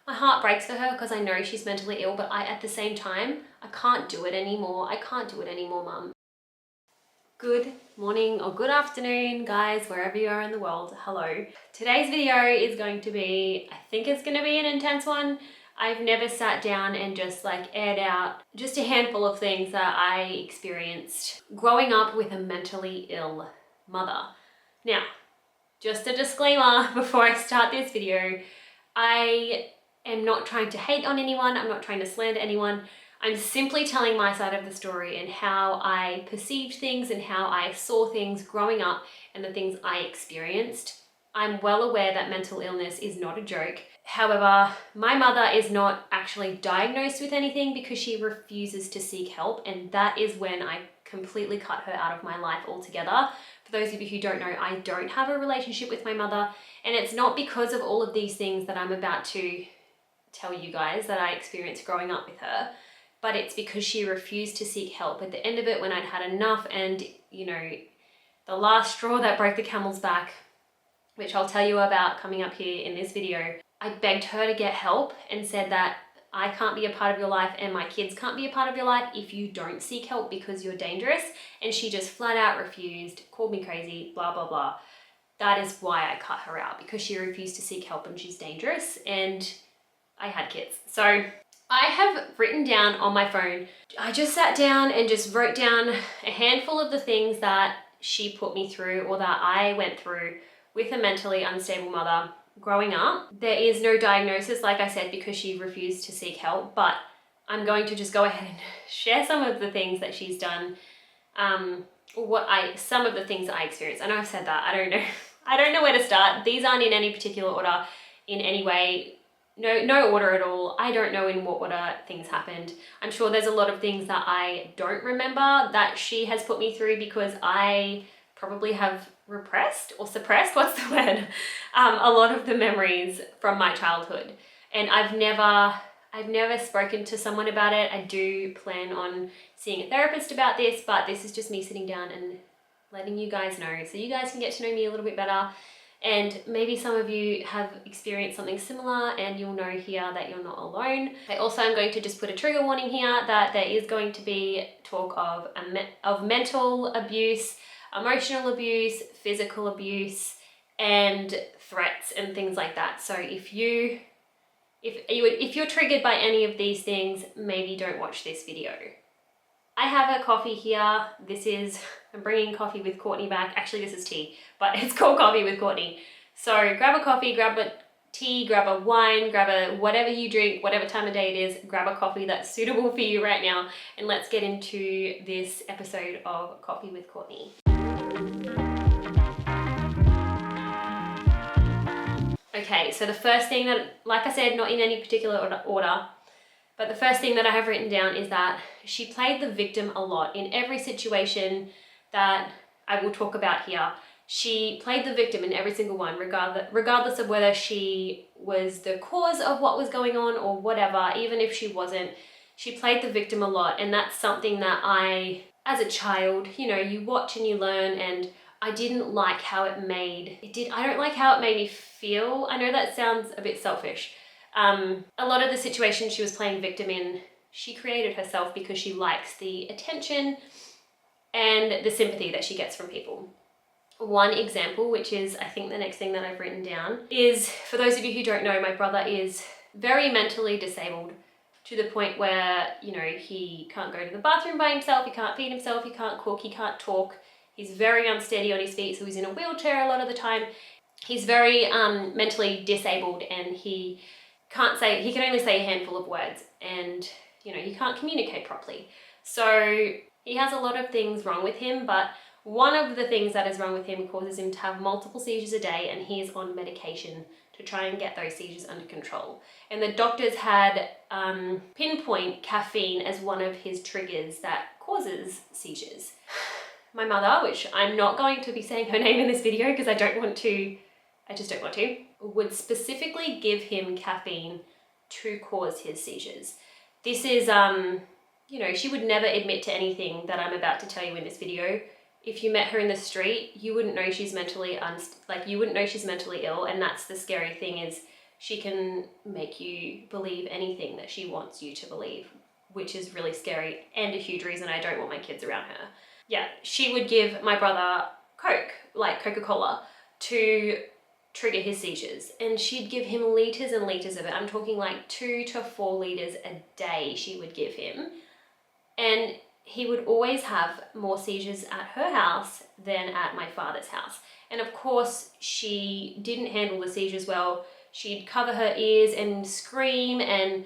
My heart breaks for her because I know she's mentally ill, but at the same time, I can't do it anymore. I can't do it anymore, Mum. Good morning or good afternoon, guys, wherever you are in the world. Hello. Today's video is going to be, I think it's going to be an intense one. I've never sat down and just like aired out just a handful of things that I experienced growing up with a mentally ill mother. Now, just a disclaimer before I start this video, I am not trying to hate on anyone. I'm not trying to slander anyone. I'm simply telling my side of the story and how I perceived things and how I saw things growing up and the things I experienced. I'm well aware that mental illness is not a joke. However, my mother is not actually diagnosed with anything because she refuses to seek help, and that is when I completely cut her out of my life altogether. For those of you who don't know, I don't have a relationship with my mother, and it's not because of all of these things that I'm about to tell you guys that I experienced growing up with her, but it's because she refused to seek help. At the end of it, when I'd had enough and, you know, the last straw that broke the camel's back, which I'll tell you about coming up here in this video, I begged her to get help and said that I can't be a part of your life and my kids can't be a part of your life if you don't seek help because you're dangerous. And she just flat out refused, called me crazy, blah, blah, blah. That is why I cut her out, because she refused to seek help and she's dangerous and I had kids. So I have written down on my phone, I just sat down and just wrote down a handful of the things that she put me through or that I went through with a mentally unstable mother growing up. There is no diagnosis, like I said, because she refused to seek help, but I'm going to just go ahead and share some of the things that she's done, some of the things that I experienced. I know I've said that, I don't know. I don't know where to start. These aren't in any particular order in any way. No order at all. I don't know in what order things happened. I'm sure there's a lot of things that I don't remember that she has put me through because I probably have repressed or suppressed, what's the word? A lot of the memories from my childhood. And I've never spoken to someone about it. I do plan on seeing a therapist about this, but this is just me sitting down and letting you guys know so you guys can get to know me a little bit better. And maybe some of you have experienced something similar and you'll know here that you're not alone. I also am going to just put a trigger warning here that there is going to be talk of mental abuse, emotional abuse, physical abuse, and threats and things like that. So if you're triggered by any of these things, maybe don't watch this video. I have a coffee here. I'm bringing coffee with Courtney back. Actually, this is tea, but it's called coffee with Courtney. So grab a coffee, grab a tea, grab a wine, grab a whatever you drink, whatever time of day it is, grab a coffee that's suitable for you right now. And let's get into this episode of Coffee with Courtney. Okay, so the first thing that, like I said, not in any particular order, but the first thing that I have written down is that she played the victim a lot in every situation that I will talk about here. She played the victim in every single one, regardless of whether she was the cause of what was going on or whatever. Even if she wasn't, she played the victim a lot. And that's something that as a child, you know, you watch and you learn, and I didn't like how I don't like how it made me feel. I know that sounds a bit selfish. A lot of the situations she was playing victim in, she created herself because she likes the attention and the sympathy that she gets from people. One example, which is I think the next thing that I've written down, is for those of you who don't know, my brother is very mentally disabled to the point where, you know, he can't go to the bathroom by himself, he can't feed himself, he can't cook, he can't talk. He's very unsteady on his feet, so he's in a wheelchair a lot of the time. He's very mentally disabled, and he can only say a handful of words, and, you know, he can't communicate properly. So he has a lot of things wrong with him, but one of the things that is wrong with him causes him to have multiple seizures a day, and he is on medication to try and get those seizures under control. And the doctors had pinpoint caffeine as one of his triggers that causes seizures. My mother, which I'm not going to be saying her name in this video because I just don't want to, would specifically give him caffeine to cause his seizures. This is, you know, she would never admit to anything that I'm about to tell you in this video. If you met her in the street, you wouldn't know she's mentally ill, and that's the scary thing is She can make you believe anything that she wants you to believe, which is really scary and a huge reason I don't want my kids around her. Yeah, she would give my brother Coke, like Coca-Cola, to trigger his seizures, and she'd give him liters and liters of it. I'm talking like 2 to 4 liters a day she would give him, and he would always have more seizures at her house than at my father's house. And of course, she didn't handle the seizures well. She'd cover her ears and scream, and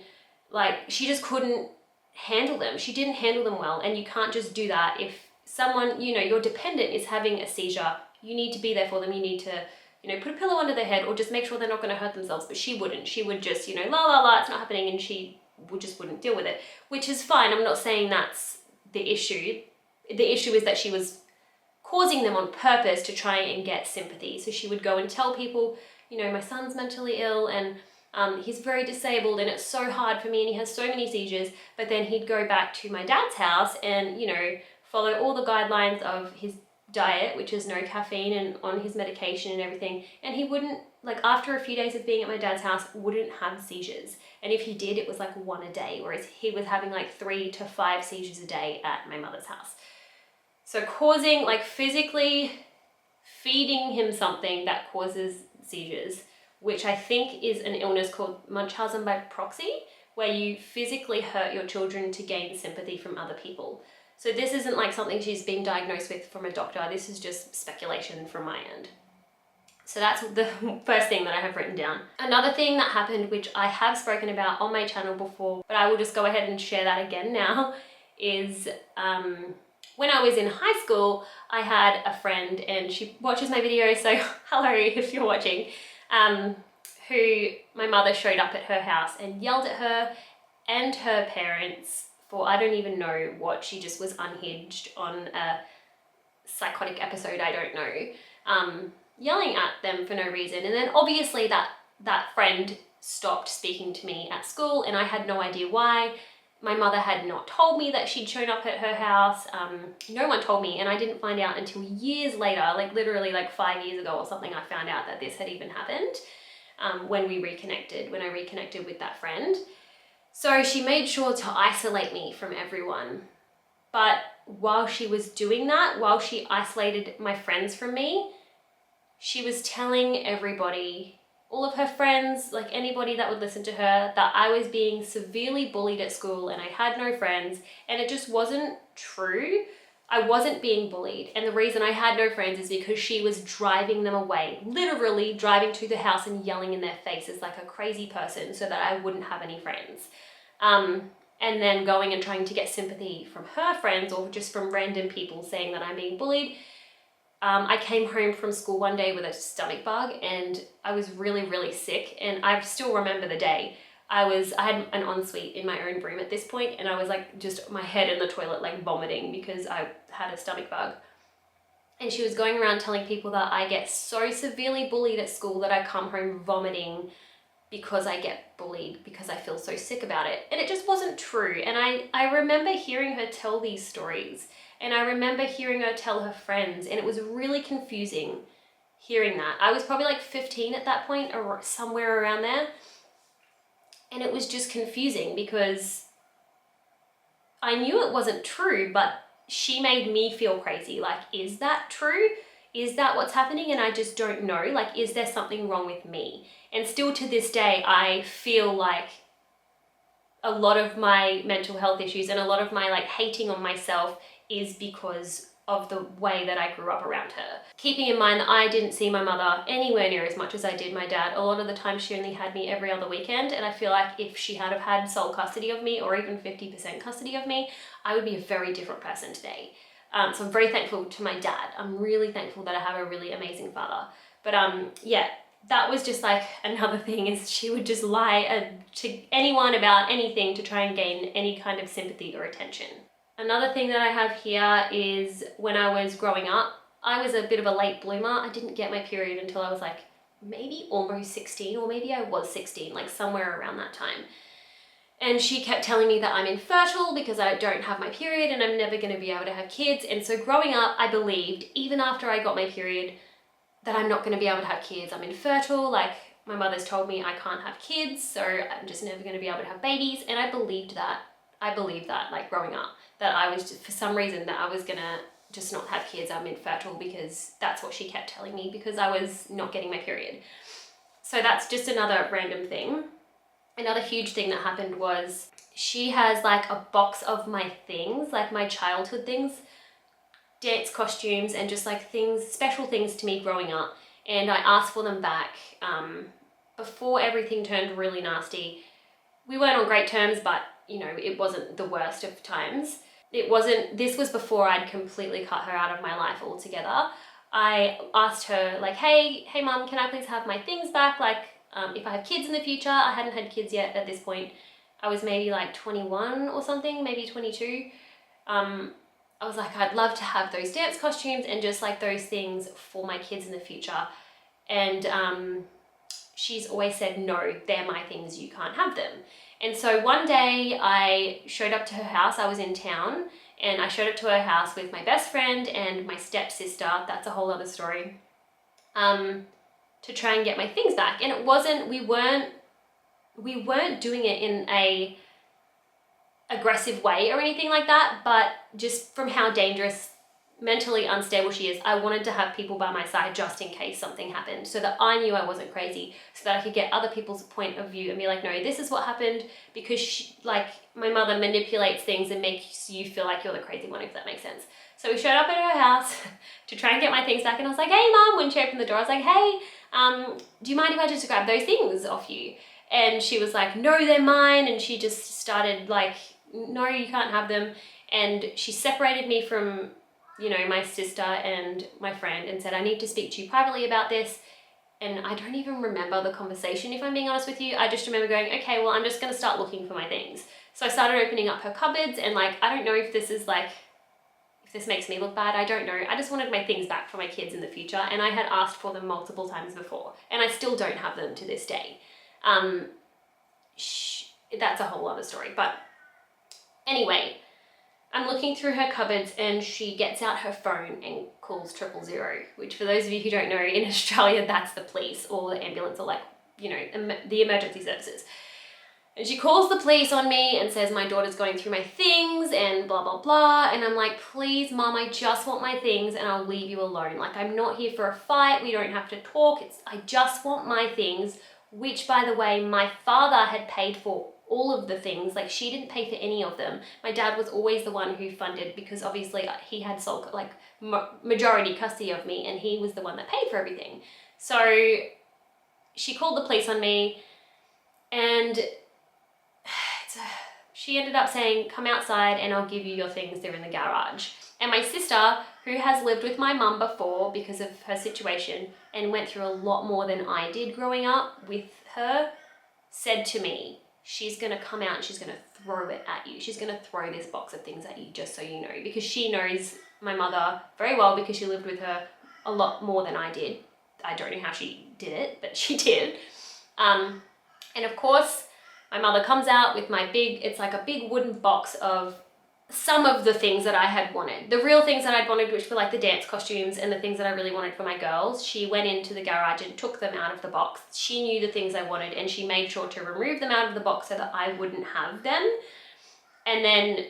like she just couldn't handle them. She didn't handle them well, and you can't just do that. If someone, you know, your dependent is having a seizure, you need to be there for them. You need to, you know, put a pillow under their head or just make sure they're not going to hurt themselves. But she wouldn't. She would just, you know, la la la, it's not happening, and she just wouldn't deal with it, which is fine. I'm not saying that's the issue. The issue is that she was causing them on purpose to try and get sympathy. So she would go and tell people, you know, my son's mentally ill and he's very disabled and it's so hard for me and he has so many seizures. But then he'd go back to my dad's house and, you know, follow all the guidelines of his diet, which is no caffeine, and on his medication and everything. And he wouldn't, like after a few days of being at my dad's house, wouldn't have seizures. And if he did, it was like 1 a day, whereas he was having like 3 to 5 seizures a day at my mother's house. So causing, like physically feeding him something that causes seizures, which I think is an illness called Munchausen by proxy, where you physically hurt your children to gain sympathy from other people. So this isn't like something she's been diagnosed with from a doctor. This is just speculation from my end. So that's the first thing that I have written down. Another thing that happened, which I have spoken about on my channel before, but I will just go ahead and share that again now, is when I was in high school, I had a friend, and she watches my videos, so hello if you're watching, who my mother showed up at her house and yelled at her and her parents for I don't even know what. She just was unhinged on a psychotic episode, I don't know, yelling at them for no reason. And then obviously that friend stopped speaking to me at school, and I had no idea why. My mother had not told me that she'd shown up at her house. No one told me, and I didn't find out until years later, like literally like 5 years ago or something, I found out that this had even happened when I reconnected with that friend. So she made sure to isolate me from everyone. But while she was doing that, while she isolated my friends from me, she was telling everybody, all of her friends, like anybody that would listen to her, that I was being severely bullied at school and I had no friends, and it just wasn't true. I wasn't being bullied, and the reason I had no friends is because she was driving them away, literally driving to the house and yelling in their faces like a crazy person so that I wouldn't have any friends. And then going and trying to get sympathy from her friends or just from random people saying that I'm being bullied. I came home from school one day with a stomach bug, and I was really, really sick, and I still remember the day. I had an ensuite in my own room at this point, and I was like just my head in the toilet like vomiting because I had a stomach bug. And she was going around telling people that I get so severely bullied at school that I come home vomiting because I get bullied, because I feel so sick about it. And it just wasn't true. And I remember hearing her tell these stories, and I remember hearing her tell her friends, and it was really confusing hearing that. I was probably like 15 at that point, or somewhere around there. And it was just confusing because I knew it wasn't true, but she made me feel crazy. Like, is that true? Is that what's happening? And I just don't know. Like, is there something wrong with me? And still to this day, I feel like a lot of my mental health issues and a lot of my like hating on myself is because of the way that I grew up around her. Keeping in mind that I didn't see my mother anywhere near as much as I did my dad. A lot of the time she only had me every other weekend, and I feel like if she had have had sole custody of me or even 50% custody of me, I would be a very different person today. So I'm very thankful to my dad. I'm really thankful that I have a really amazing father. But yeah, that was just like another thing, is she would just lie to anyone about anything to try and gain any kind of sympathy or attention. Another thing that I have here is when I was growing up, I was a bit of a late bloomer. I didn't get my period until I was like maybe almost 16, or maybe I was 16, like somewhere around that time. And she kept telling me that I'm infertile because I don't have my period and I'm never going to be able to have kids. And so growing up, I believed, even after I got my period, that I'm not going to be able to have kids. I'm infertile, like my mother's told me I can't have kids, so I'm just never going to be able to have babies. And I believed that. I believed that, like growing up, that I was just, for some reason, that I was going to just not have kids. I'm infertile, because that's what she kept telling me, because I was not getting my period. So that's just another random thing. Another huge thing that happened was she has like a box of my things, like my childhood things, dance costumes, and just like things, special things to me growing up. And I asked for them back before everything turned really nasty. We weren't on great terms, but you know, it wasn't the worst of times. This was before I'd completely cut her out of my life altogether. I asked her like, hey mom, can I please have my things back? Like, if I have kids in the future. I hadn't had kids yet at this point. I was maybe like 21 or something, maybe 22. I was like, I'd love to have those dance costumes and just like those things for my kids in the future. And she's always said, no, they're my things, you can't have them. And so one day I showed up to her house. I was in town, and I showed up to her house with my best friend and my stepsister. That's a whole other story. To try and get my things back. And it wasn't, we weren't doing it in a aggressive way or anything like that, but just from how dangerous, mentally unstable she is, I wanted to have people by my side just in case something happened, so that I knew I wasn't crazy, so that I could get other people's point of view and be like, no, this is what happened, because she, like, my mother manipulates things and makes you feel like you're the crazy one, if that makes sense. So we showed up at her house to try and get my things back, and I was like, hey mom, when she opened the door, I was like, hey, do you mind if I just grab those things off you? And she was like, no, they're mine. And she just started like, no, you can't have them. And she separated me from, you know, my sister and my friend, and said, I need to speak to you privately about this. And I don't even remember the conversation, if I'm being honest with you. I just remember going, okay, well, I'm just going to start looking for my things. So I started opening up her cupboards, and like, I don't know if this is like, if this makes me look bad, I don't know. I just wanted my things back for my kids in the future, and I had asked for them multiple times before, and I still don't have them to this day. That's a whole other story. But anyway, I'm looking through her cupboards, and she gets out her phone and calls 000, which, for those of you who don't know, in Australia, that's the police or the ambulance, or like, you know, the emergency services. And she calls the police on me and says my daughter's going through my things and blah, blah, blah. And I'm like, please, mom, I just want my things and I'll leave you alone. Like, I'm not here for a fight. We don't have to talk. I just want my things, which, by the way, my father had paid for all of the things. Like, she didn't pay for any of them. My dad was always the one who funded, because obviously he had sole, like, majority custody of me, and he was the one that paid for everything. So she called the police on me, and she ended up saying, come outside and I'll give you your things, they're in the garage. And my sister, who has lived with my mum before because of her situation and went through a lot more than I did growing up with her, said to me, she's going to come out and she's going to throw it at you. She's going to throw this box of things at you, just so you know, because she knows my mother very well, because she lived with her a lot more than I did. I don't know how she did it, but she did. And of course, my mother comes out with my it's like a big wooden box of some of the things that I had wanted. The real things that I'd wanted, which were like the dance costumes and the things that I really wanted for my girls. She went into the garage and took them out of the box. She knew the things I wanted, and she made sure to remove them out of the box so that I wouldn't have them. And then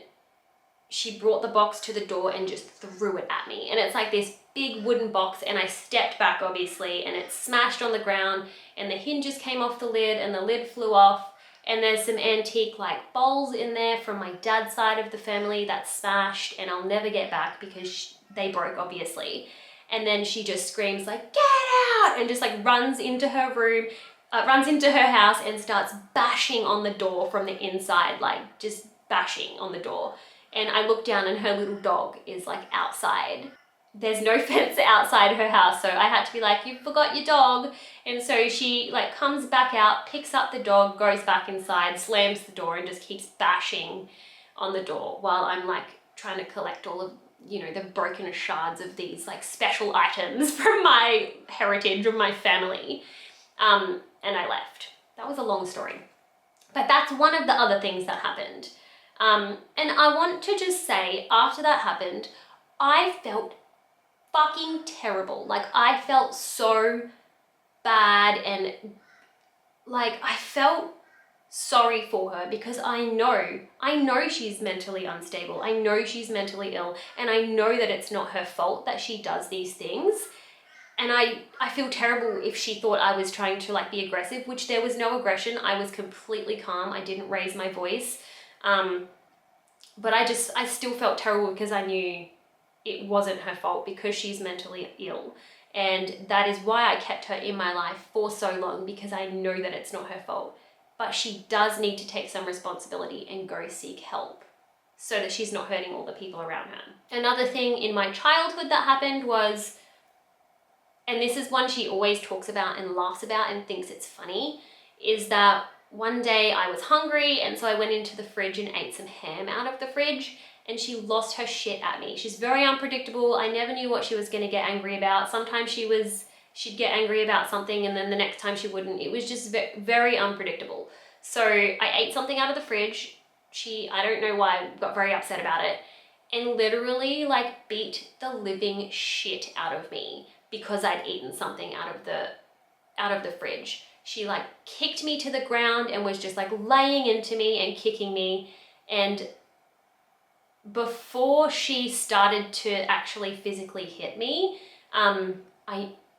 she brought the box to the door and just threw it at me. And it's like this big wooden box, and I stepped back, obviously, and it smashed on the ground, and the hinges came off the lid, and the lid flew off. And there's some antique like bowls in there from my dad's side of the family that's smashed, and I'll never get back because they broke, obviously. And then she just screams like, get out, and just like runs into her room, runs into her house and starts bashing on the door from the inside, like just bashing on the door. And I look down, and her little dog is like outside. There's no fence outside her house, so I had to be like, you forgot your dog. And so she like comes back out, picks up the dog, goes back inside, slams the door, and just keeps bashing on the door while I'm like trying to collect all of, you know, the broken shards of these like special items from my heritage, of my family. And I left. That was a long story, but that's one of the other things that happened. And I want to just say, after that happened, I felt fucking terrible. Like, I felt so bad, and like, I felt sorry for her because I know she's mentally unstable. I know she's mentally ill, and I know that it's not her fault that she does these things. And I feel terrible if she thought I was trying to like be aggressive, which there was no aggression. I was completely calm. I didn't raise my voice. But I still felt terrible because I knew it wasn't her fault because she's mentally ill. And that is why I kept her in my life for so long, because I know that it's not her fault. But she does need to take some responsibility and go seek help so that she's not hurting all the people around her. Another thing in my childhood that happened was, and this is one she always talks about and laughs about and thinks it's funny, is that one day I was hungry, and so I went into the fridge and ate some ham out of the fridge, and she lost her shit at me. She's very unpredictable. I never knew what she was going to get angry about. Sometimes she'd get angry about something, and then the next time she wouldn't. It was just very unpredictable. So I ate something out of the fridge. I don't know why, got very upset about it, and literally like beat the living shit out of me because I'd eaten something out of the fridge. She like kicked me to the ground and was just like laying into me and kicking me. And before she started to actually physically hit me,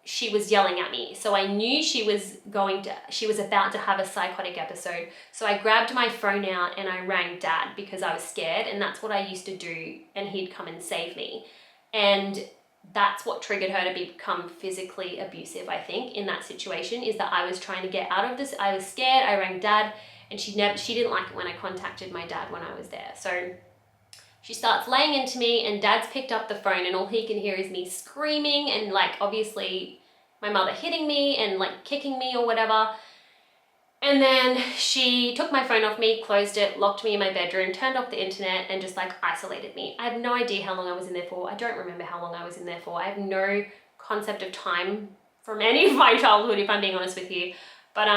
she was yelling at me. So I knew she was about to have a psychotic episode. So I grabbed my phone out and I rang Dad because I was scared, and that's what I used to do, and he'd come and save me. And that's what triggered her to become physically abusive, I think, in that situation, is that I was trying to get out of this. I was scared. I rang Dad, and she didn't like it when I contacted my dad when I was there. So she starts laying into me, and Dad's picked up the phone, and all he can hear is me screaming and like obviously my mother hitting me and like kicking me or whatever. And then she took my phone off me, closed it, locked me in my bedroom, turned off the internet, and just like isolated me. I have no idea how long I was in there for. I don't remember how long I was in there for. I have no concept of time from any of my childhood, if I'm being honest with you. But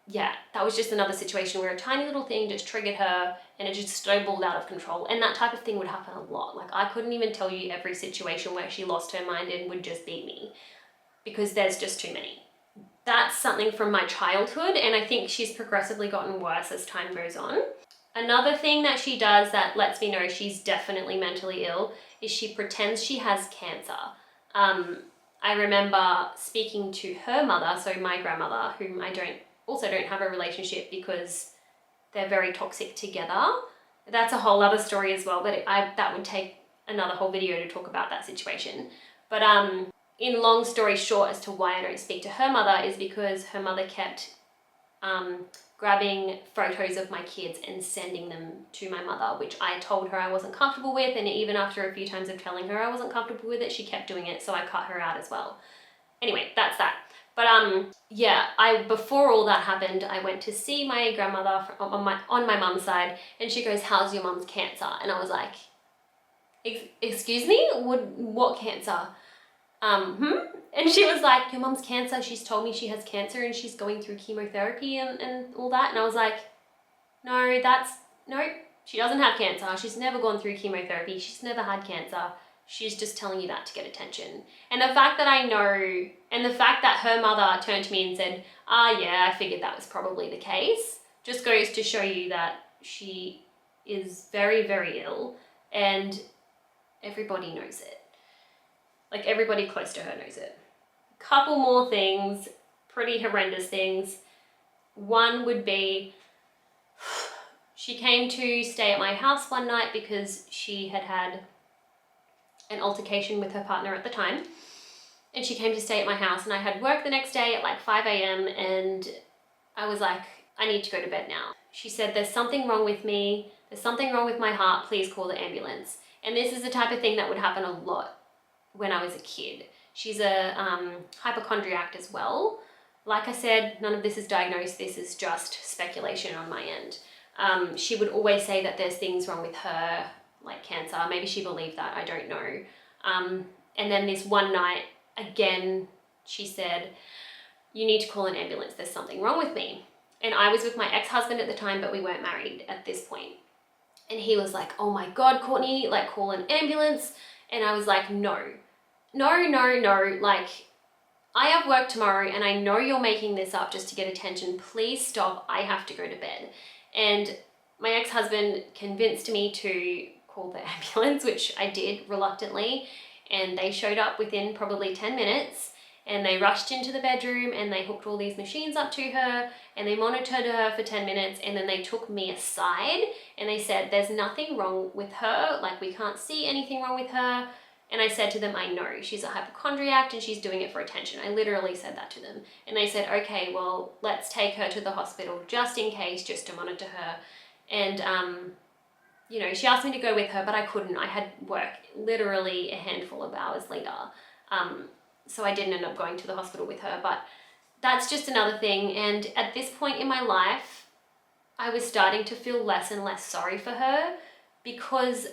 yeah, that was just another situation where a tiny little thing just triggered her and it just snowballed out of control. And that type of thing would happen a lot. Like, I couldn't even tell you every situation where she lost her mind and would just beat me, because there's just too many. That's something from my childhood, and I think she's progressively gotten worse as time goes on. Another thing that she does that lets me know she's definitely mentally ill is she pretends she has cancer. I remember speaking to her mother, so my grandmother, whom I don't have a relationship because they're very toxic together. That's a whole other story as well, but that would take another whole video to talk about that situation. But in long story short, as to why I don't speak to her mother is because her mother kept grabbing photos of my kids and sending them to my mother, which I told her I wasn't comfortable with, and even after a few times of telling her I wasn't comfortable with it, she kept doing it, so I cut her out as well. Anyway, that's that. But yeah, before all that happened, I went to see my grandmother on my mum's side, and she goes, "How's your mum's cancer?" And I was like, "Excuse me? What cancer?" And she was like, "Your mum's cancer. She's told me she has cancer and she's going through chemotherapy and all that." And I was like, no, she doesn't have cancer. She's never gone through chemotherapy. She's never had cancer. She's just telling you that to get attention. And the fact that I know, and the fact that her mother turned to me and said, yeah, I figured that was probably the case, just goes to show you that she is very, very ill, and everybody knows it. Like, everybody close to her knows it. Couple more things, pretty horrendous things. One would be, she came to stay at my house one night because she had had an altercation with her partner at the time. And she came to stay at my house, and I had work the next day at like 5 a.m. and I was like, I need to go to bed now. She said, "There's something wrong with me. There's something wrong with my heart. Please call the ambulance." And this is the type of thing that would happen a lot when I was a kid. She's a hypochondriac as well. Like I said, none of this is diagnosed. This is just speculation on my end. She would always say that there's things wrong with her, like cancer. Maybe she believed that, I don't know. And then this one night, again, she said, "You need to call an ambulance. There's something wrong with me." And I was with my ex-husband at the time, but we weren't married at this point. And he was like, "Oh my God, Courtney, like, call an ambulance." And I was like, no, like, I have work tomorrow and I know you're making this up just to get attention. Please stop. I have to go to bed. And my ex-husband convinced me to call the ambulance, which I did reluctantly. And they showed up within probably 10 minutes and they rushed into the bedroom and they hooked all these machines up to her and they monitored her for 10 minutes and then they took me aside and they said, there's nothing wrong with her. Like, we can't see anything wrong with her. And I said to them, I know she's a hypochondriac and she's doing it for attention. I literally said that to them. And they said, okay, well, let's take her to the hospital just in case, just to monitor her. And, you know, she asked me to go with her, but I couldn't. I had work literally a handful of hours later. So I didn't end up going to the hospital with her, but that's just another thing. And at this point in my life, I was starting to feel less and less sorry for her because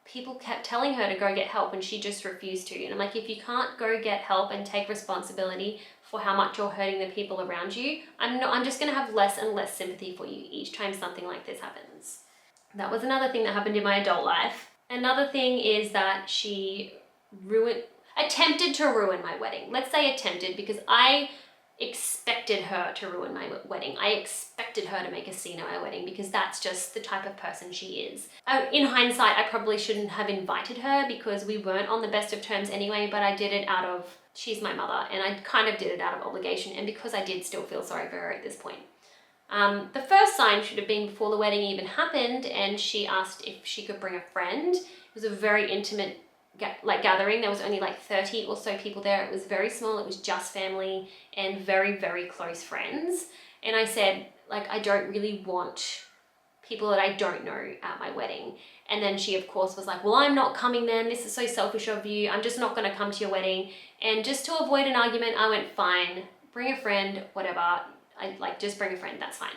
people kept telling her to go get help and she just refused to. And I'm like, if you can't go get help and take responsibility for how much you're hurting the people around you, I'm just gonna have less and less sympathy for you each time something like this happens. That was another thing that happened in my adult life. Another thing is that she attempted to ruin my wedding. Let's say attempted, because I expected her to ruin my wedding. I expected her to make a scene at my wedding because that's just the type of person she is. In hindsight, I probably shouldn't have invited her because we weren't on the best of terms anyway, but I did it out of, she's my mother, and I kind of did it out of obligation and because I did still feel sorry for her at this point. The first sign should have been before the wedding even happened, and she asked if she could bring a friend. It was a very intimate gathering. There was only like 30 or so people there. It was very small. It was just family and very, very close friends. And I said, like, I don't really want people that I don't know at my wedding. And then she, of course, was like, well, I'm not coming then. This is so selfish of you. I'm just not going to come to your wedding. And just to avoid an argument, I went, fine, bring a friend, whatever. Just bring a friend. That's fine.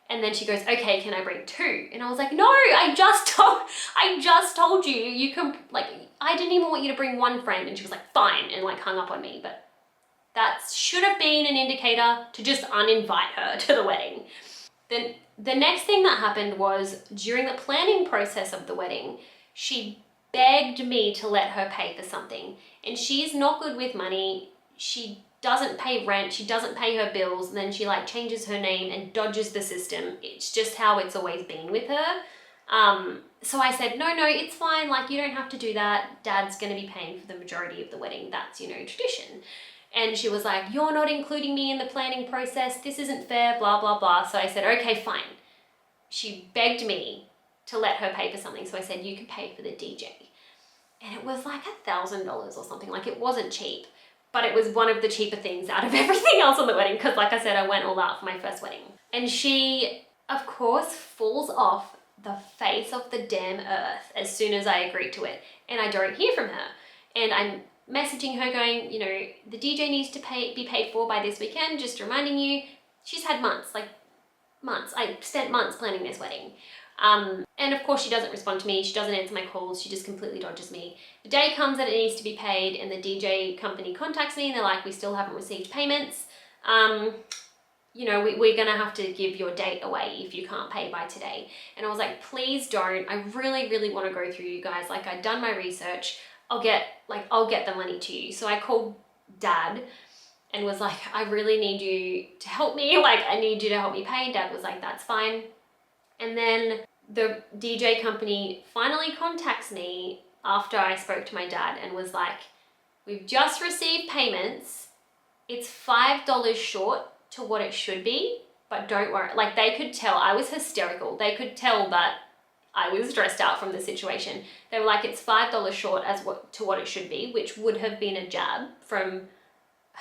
And then she goes, okay, can I bring two? And I was like, no, I just told you, you can, like, I didn't even want you to bring one friend. And she was like, fine, and like hung up on me. But that should have been an indicator to just uninvite her to the wedding. Then the next thing that happened was during the planning process of the wedding, she begged me to let her pay for something. And she's not good with money. She doesn't pay rent, she doesn't pay her bills, and then she like changes her name and dodges the system. It's just how it's always been with her. So I said, no, it's fine. Like, you don't have to do that. Dad's going to be paying for the majority of the wedding. That's, you know, tradition. And she was like, you're not including me in the planning process. This isn't fair, blah, blah, blah. So I said, okay, fine. She begged me to let her pay for something. So I said, you can pay for the DJ. And it was like $1,000 or something. Like, it wasn't cheap. But it was one of the cheaper things out of everything else on the wedding because, like I said, I went all out for my first wedding. And she, of course, falls off the face of the damn earth as soon as I agree to it. And I don't hear from her. And I'm messaging her going, you know, the DJ needs to be paid for by this weekend, just reminding you. She's had months. I spent months planning this wedding. And of course she doesn't respond to me, she doesn't answer my calls, she just completely dodges me. The day comes that it needs to be paid and the DJ company contacts me and they're like, we still haven't received payments. You know, we're gonna have to give your date away if you can't pay by today. And I was like, please don't, I really, really wanna go through you guys. Like, I'd done my research, I'll get the money to you. So I called Dad and was like, I really need you to help me. Like, I need you to help me pay. And Dad was like, that's fine. And then the DJ company finally contacts me after I spoke to my dad and was like, we've just received payments. It's $5 short to what it should be, but don't worry. Like, they could tell I was hysterical. They could tell that I was stressed out from the situation. They were like, it's $5 short to what it should be, which would have been a jab from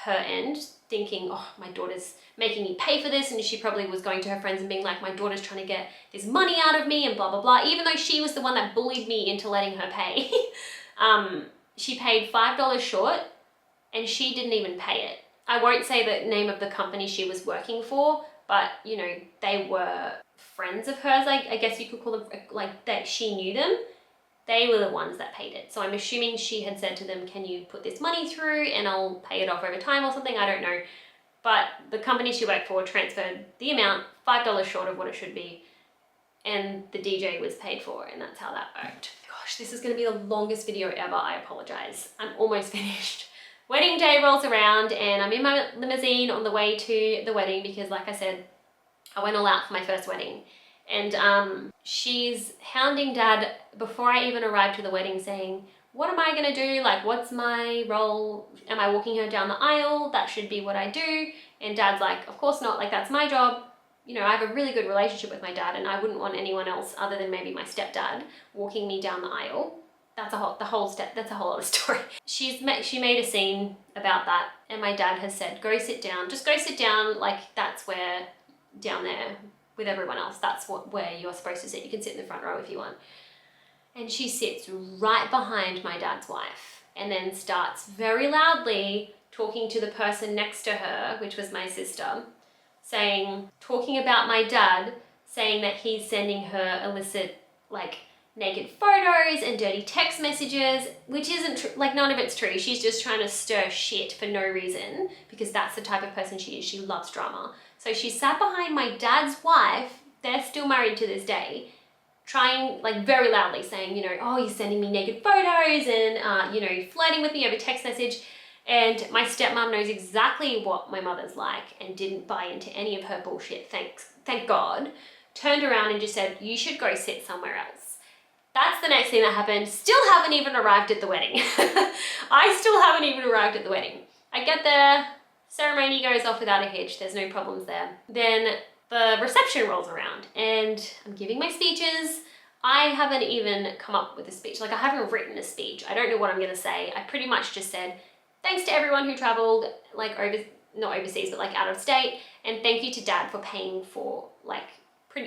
her end, thinking, oh, my daughter's making me pay for this, and she probably was going to her friends and being like, my daughter's trying to get this money out of me and blah, blah, blah, even though she was the one that bullied me into letting her pay. She paid $5 short and she didn't even pay it. I won't say the name of the company she was working for, but, you know, they were friends of hers, I guess you could call them, like, that she knew them. They were the ones that paid it. So I'm assuming she had said to them, can you put this money through and I'll pay it off over time or something? I don't know. But the company she worked for transferred the amount $5 short of what it should be, and the DJ was paid for, and that's how that worked. Gosh, this is gonna be the longest video ever. I apologize. I'm almost finished. wedding day rolls around and I'm in my limousine on the way to the wedding because, like I said, I went all out for my first wedding. And she's hounding Dad before I even arrived to the wedding saying, what am I gonna do? Like, what's my role? Am I walking her down the aisle? That should be what I do. And Dad's like, of course not, like that's my job. You know, I have a really good relationship with my dad and I wouldn't want anyone else other than maybe my stepdad walking me down the aisle. That's a whole other story. She made a scene about that and my dad has said, go sit down, just go sit down, like that's where, down there with everyone else, that's where you're supposed to sit. You can sit in the front row if you want. And she sits right behind my dad's wife and then starts very loudly talking to the person next to her, which was my sister, talking about my dad, saying that he's sending her illicit, like, naked photos and dirty text messages, which isn't true. Like, none of it's true. She's just trying to stir shit for no reason because that's the type of person she is. She loves drama. So she sat behind my dad's wife, they're still married to this day, trying, like, very loudly saying, you know, oh, you're sending me naked photos and, you know, flirting with me over text message. And my stepmom knows exactly what my mother's like and didn't buy into any of her bullshit, thank God. Turned around and just said, you should go sit somewhere else. That's the next thing that happened. Still haven't even arrived at the wedding. I still haven't even arrived at the wedding. I get there, ceremony goes off without a hitch, there's no problems there. Then the reception rolls around and I'm giving my speeches. I haven't even come up with a speech. Like, I haven't written a speech. I don't know what I'm gonna say. I pretty much just said, thanks to everyone who traveled, like, not overseas, but like out of state. And thank you to Dad for paying for, like,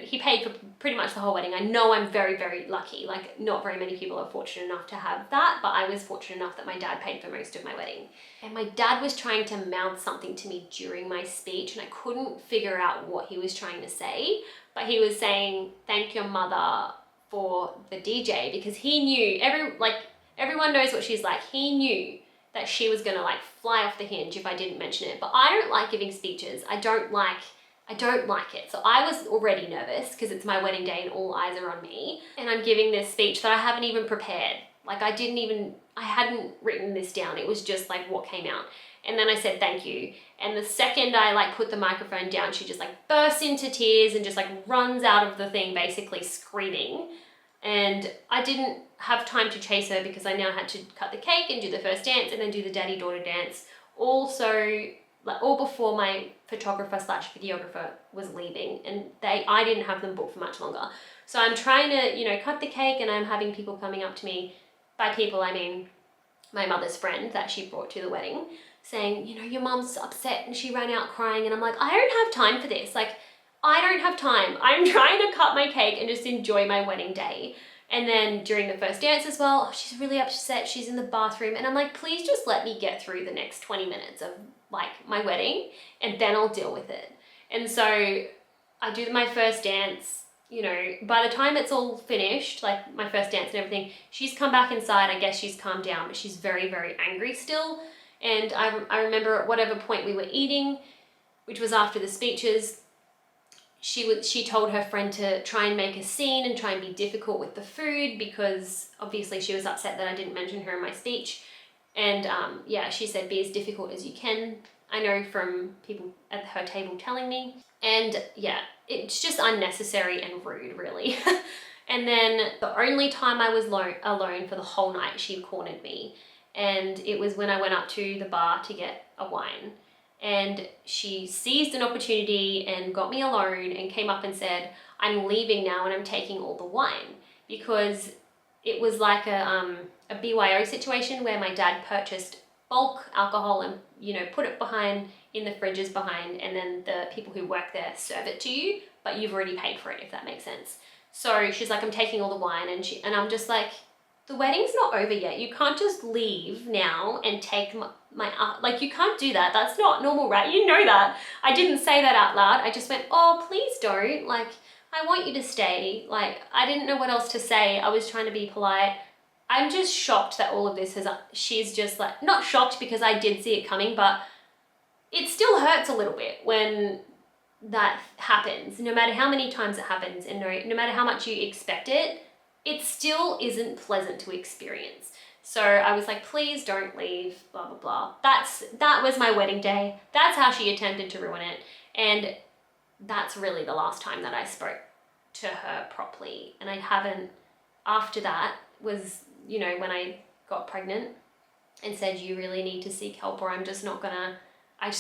he paid for pretty much the whole wedding. I know I'm very, very lucky. Like, not very many people are fortunate enough to have that, but I was fortunate enough that my dad paid for most of my wedding. And my dad was trying to mouth something to me during my speech and I couldn't figure out what he was trying to say, but he was saying, thank your mother for the DJ, because he knew, everyone knows what she's like. He knew that she was gonna, like, fly off the hinge if I didn't mention it. But I don't like giving speeches. I don't like it. So I was already nervous because it's my wedding day and all eyes are on me. And I'm giving this speech that I haven't even prepared. Like, I hadn't written this down. It was just like what came out. And then I said, thank you. And the second I, like, put the microphone down, she just, like, bursts into tears and just, like, runs out of the thing basically screaming. And I didn't have time to chase her because I now had to cut the cake and do the first dance and then do the daddy-daughter dance. Also, like, all before my photographer/videographer was leaving, and I didn't have them booked for much longer. So I'm trying to, you know, cut the cake and I'm having people coming up to me. By people, I mean my mother's friend that she brought to the wedding, saying, you know, your mom's upset and she ran out crying. And I'm like, I don't have time for this. Like, I don't have time. I'm trying to cut my cake and just enjoy my wedding day. And then during the first dance as well, oh, she's really upset. She's in the bathroom. And I'm like, please just let me get through the next 20 minutes of, like, my wedding and then I'll deal with it. And so I do my first dance, you know, by the time it's all finished, like my first dance and everything, she's come back inside. I guess she's calmed down, but she's very, very angry still. And I remember at whatever point we were eating, which was after the speeches, she told her friend to try and make a scene and try and be difficult with the food because obviously she was upset that I didn't mention her in my speech. And yeah, she said, be as difficult as you can. I know from people at her table telling me. And yeah, it's just unnecessary and rude, really. And then the only time I was alone for the whole night, she cornered me. And it was when I went up to the bar to get a wine. And she seized an opportunity and got me alone and came up and said, I'm leaving now and I'm taking all the wine, because it was like a BYO situation where my dad purchased bulk alcohol and, you know, put it behind in the fridges behind, and then the people who work there serve it to you, but you've already paid for it, if that makes sense. So she's like, I'm taking all the wine, and I'm just like, the wedding's not over yet. You can't just leave now and take my like, you can't do that. That's not normal, right? You know that. I didn't say that out loud. I just went, oh, please don't. Like, I want you to stay. Like, I didn't know what else to say. I was trying to be polite. I'm just shocked that all of this she's just like, not shocked because I did see it coming, but it still hurts a little bit when that happens. No matter how many times it happens and no matter how much you expect it, it still isn't pleasant to experience. So I was like, please don't leave, blah, blah, blah. That was my wedding day. That's how she attempted to ruin it. And that's really the last time that I spoke to her properly. And I haven't, after that was, you know, when I got pregnant and said, you really need to seek help or I just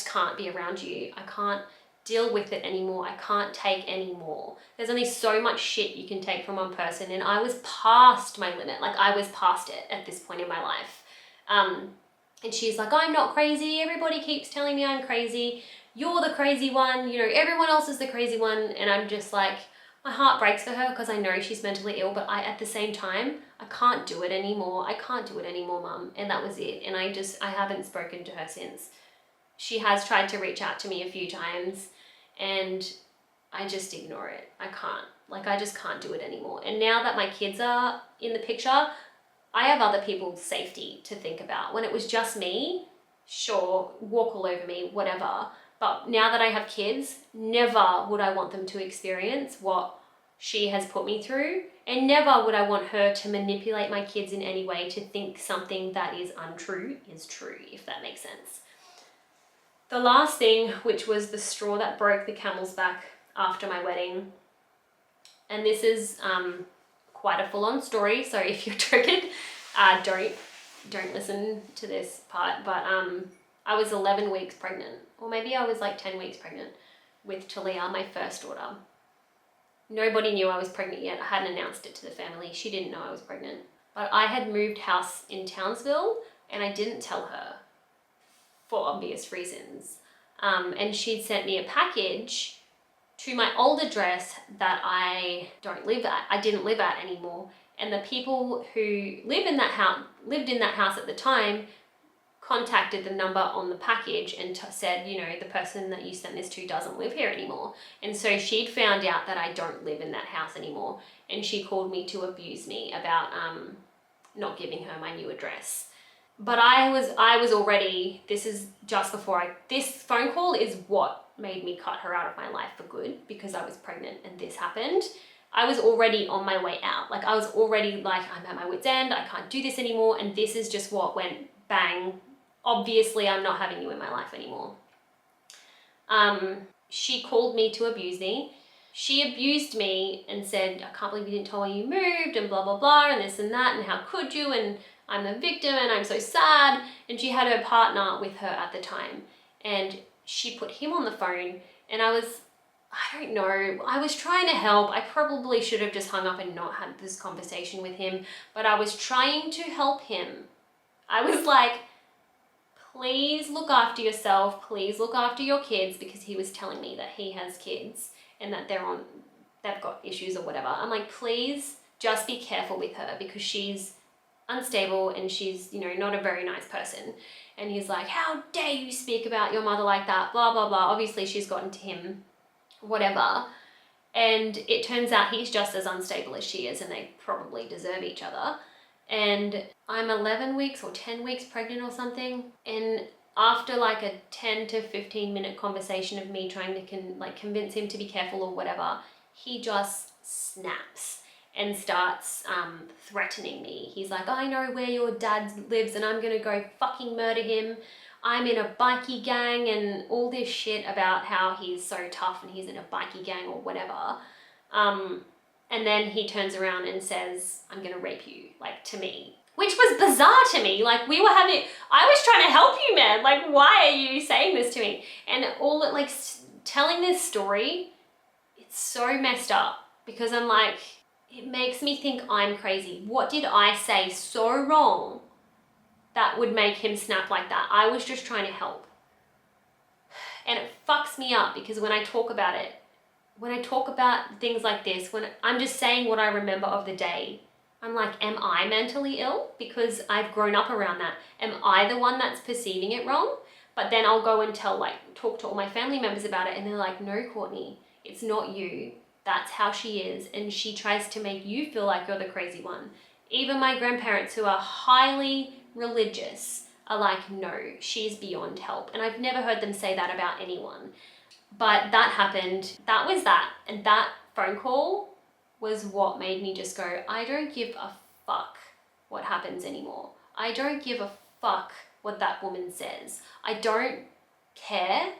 can't be around you. I can't deal with it anymore. I can't take anymore. There's only so much shit you can take from one person. And I was past my limit. Like I was past it at this point in my life. And she's like, I'm not crazy. Everybody keeps telling me I'm crazy. You're the crazy one. You know, everyone else is the crazy one. And I'm just like, my heart breaks for her because I know she's mentally ill, but at the same time, I can't do it anymore. I can't do it anymore, Mum. And that was it. And I haven't spoken to her since. She has tried to reach out to me a few times and I just ignore it. I just can't do it anymore. And now that my kids are in the picture, I have other people's safety to think about. When it was just me, sure, walk all over me, whatever. But now that I have kids, never would I want them to experience what she has put me through. And never would I want her to manipulate my kids in any way to think something that is untrue is true, if that makes sense. The last thing, which was the straw that broke the camel's back after my wedding, and this is quite a full-on story, so if you're triggered, don't listen to this part, but I was 11 weeks pregnant, or maybe I was like 10 weeks pregnant with Talia, my first daughter. Nobody knew I was pregnant yet. I hadn't announced it to the family. She didn't know I was pregnant. But I had moved house in Townsville and I didn't tell her for obvious reasons. And she'd sent me a package to my old address that I didn't live at anymore. And the people who lived in that house at the time contacted the number on the package and said, you know, the person that you sent this to doesn't live here anymore. And so she'd found out that I don't live in that house anymore. And she called me to abuse me about not giving her my new address. But I was already, this phone call is what made me cut her out of my life for good, because I was pregnant and this happened. I was already on my way out. Like I was already like, I'm at my wit's end. I can't do this anymore. And this is just what went bang. Obviously, I'm not having you in my life anymore. She called me to abuse me. She abused me and said, I can't believe you didn't tell me you moved and blah, blah, blah, and this and that, and how could you, and I'm the victim and I'm so sad. And she had her partner with her at the time. And she put him on the phone and I was trying to help. I probably should have just hung up and not had this conversation with him, but I was trying to help him. I was like, please look after yourself. Please look after your kids, because he was telling me that he has kids and that they've got issues or whatever. I'm like, please just be careful with her because she's unstable and she's, you know, not a very nice person. And he's like, how dare you speak about your mother like that, blah, blah, blah. Obviously she's gotten to him, whatever. And it turns out he's just as unstable as she is and they probably deserve each other. And I'm 11 weeks or 10 weeks pregnant or something. And after like a 10 to 15 minute conversation of me trying to convince him to be careful or whatever, he just snaps and starts threatening me. He's like, I know where your dad lives and I'm gonna go fucking murder him. I'm in a bikie gang, and all this shit about how he's so tough and he's in a bikie gang or whatever. And then he turns around and says, I'm gonna rape you, like, to me. Which was bizarre to me. Like, I was trying to help you, man. Like, why are you saying this to me? And telling this story, it's so messed up because I'm like, it makes me think I'm crazy. What did I say so wrong that would make him snap like that? I was just trying to help. And it fucks me up because when I talk about things like this, when I'm just saying what I remember of the day, I'm like, am I mentally ill? Because I've grown up around that. Am I the one that's perceiving it wrong? But then I'll go and talk to all my family members about it and they're like, no, Courtney, it's not you. That's how she is. And she tries to make you feel like you're the crazy one. Even my grandparents, who are highly religious, are like, no, she's beyond help. And I've never heard them say that about anyone. But that happened. That was that. And that phone call was what made me just go, I don't give a fuck what happens anymore. I don't give a fuck what that woman says. I don't care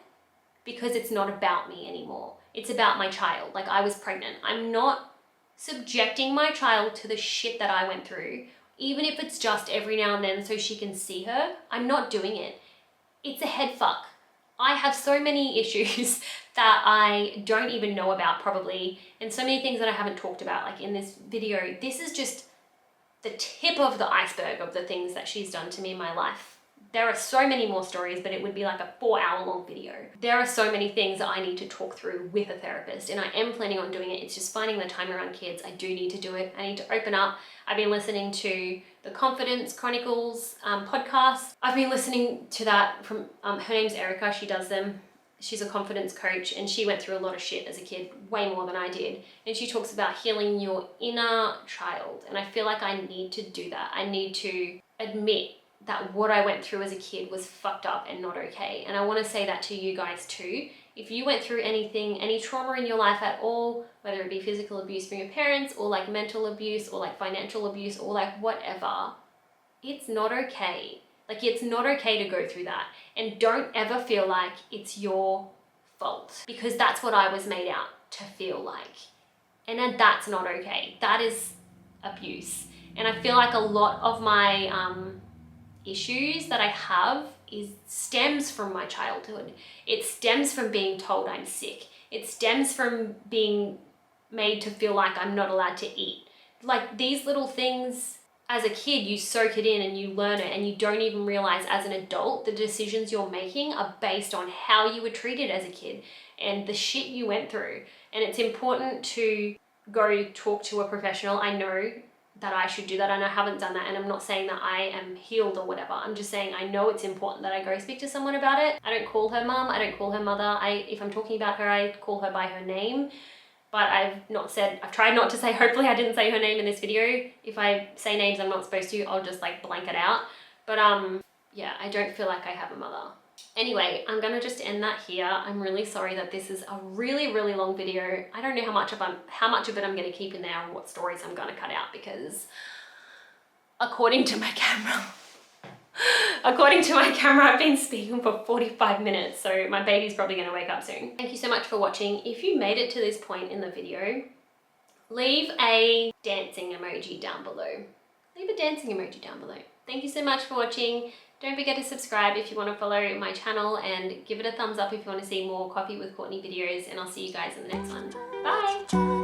because it's not about me anymore. It's about my child. Like, I was pregnant. I'm not subjecting my child to the shit that I went through, even if it's just every now and then so she can see her. I'm not doing it. It's a head fuck. I have so many issues that I don't even know about probably, and so many things that I haven't talked about, like in this video. This is just the tip of the iceberg of the things that she's done to me in my life. There are so many more stories, but it would be like a 4-hour long video. There are so many things that I need to talk through with a therapist, and I am planning on doing it. It's just finding the time around kids. I do need to do it. I need to open up. I've been listening to the Confidence Chronicles podcast. I've been listening to that from, her name's Erica. She does them. She's a confidence coach, and she went through a lot of shit as a kid, way more than I did. And she talks about healing your inner child. And I feel like I need to do that. I need to admit that what I went through as a kid was fucked up and not okay. And I want to say that to you guys too. If you went through anything, any trauma in your life at all, whether it be physical abuse from your parents or like mental abuse or like financial abuse or like whatever, it's not okay. Like, it's not okay to go through that. And don't ever feel like it's your fault, because that's what I was made out to feel like. And then that's not okay. That is abuse. And I feel like a lot of my issues that I have stems from my childhood. It stems from being told I'm sick. It stems from being made to feel like I'm not allowed to eat. Like, these little things, as a kid, you soak it in and you learn it, and you don't even realize as an adult the decisions you're making are based on how you were treated as a kid and the shit you went through. And it's important to go talk to a professional. I know that I should do that, and I haven't done that, and I'm not saying that I am healed or whatever. I'm just saying I know it's important that I go speak to someone about it. I don't call her mum, I don't call her mother. If I'm talking about her, I call her by her name. But I've tried not to say, hopefully I didn't say her name in this video. If I say names I'm not supposed to, I'll just like blank it out. But yeah, I don't feel like I have a mother. Anyway, I'm gonna just end that here. I'm really sorry that this is a really, really long video. I don't know how much of it I'm gonna keep in there and what stories I'm gonna cut out, because according to my camera, I've been speaking for 45 minutes, so my baby's probably gonna wake up soon. Thank you so much for watching. If you made it to this point in the video, leave a dancing emoji down below. Leave a dancing emoji down below. Thank you so much for watching. Don't forget to subscribe if you want to follow my channel, and give it a thumbs up if you want to see more Coffee with Courtney videos, and I'll see you guys in the next one. Bye!